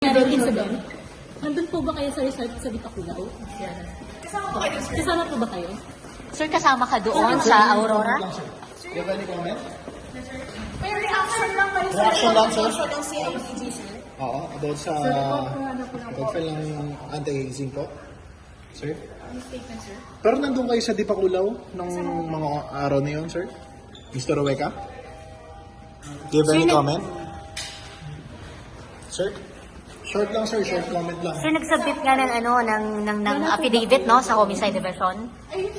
Nangyari incident? Nandun po ba kayo sa resort sa Bitaculaw? Kasama po kayo, sir? Kasama po ba kayo? Sir, kasama ka doon sa Aurora? Do you have any comment? May reaction lang kayo sa Reaction lang, sir? ng CIDG, sir? Oo, about sa pag-file ng anti-hazing po. Sir? Statement, sir? Pero nandun kayo sa Dipakulaw ng mga araw na yun, sir? Mr. Roweka? Do you have any comment? Sir? Short lang, sir. Short comment lang. Sir, nagsubmit nga ng affidavit, no, sa homicide division.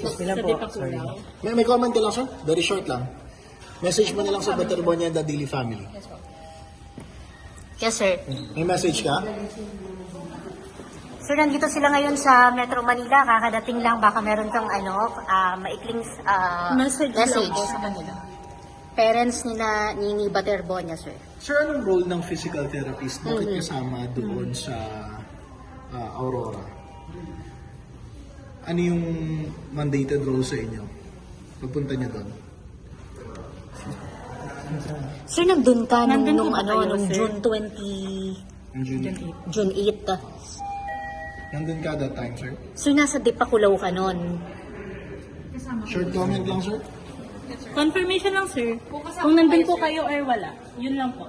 Sa Bitaculaw. May comment ka lang, sir? Very short lang. Message mo na lang sa Baterbonia and the Daily Family. Yes, sir. May message ka? Sir, nandito sila ngayon sa Metro Manila. Kakadating lang, baka meron kang maikling Message lang po sa kanila. Parents ni Baterbonia, sir. Sir, anong role ng physical therapist? Bakit kasama doon sa Aurora? Ano yung mandated role sa inyo? Pagpunta niyo doon? Sir, nandun ka Nandun nung po ba kayo, nung sir? June 20, Ang June. June 8. Nandun ka that time, sir? Sir, nasa Dipakulaw ka nun. Short comment lang, sir? Confirmation lang, sir. Kung nandun po kayo or wala. Yun lang po.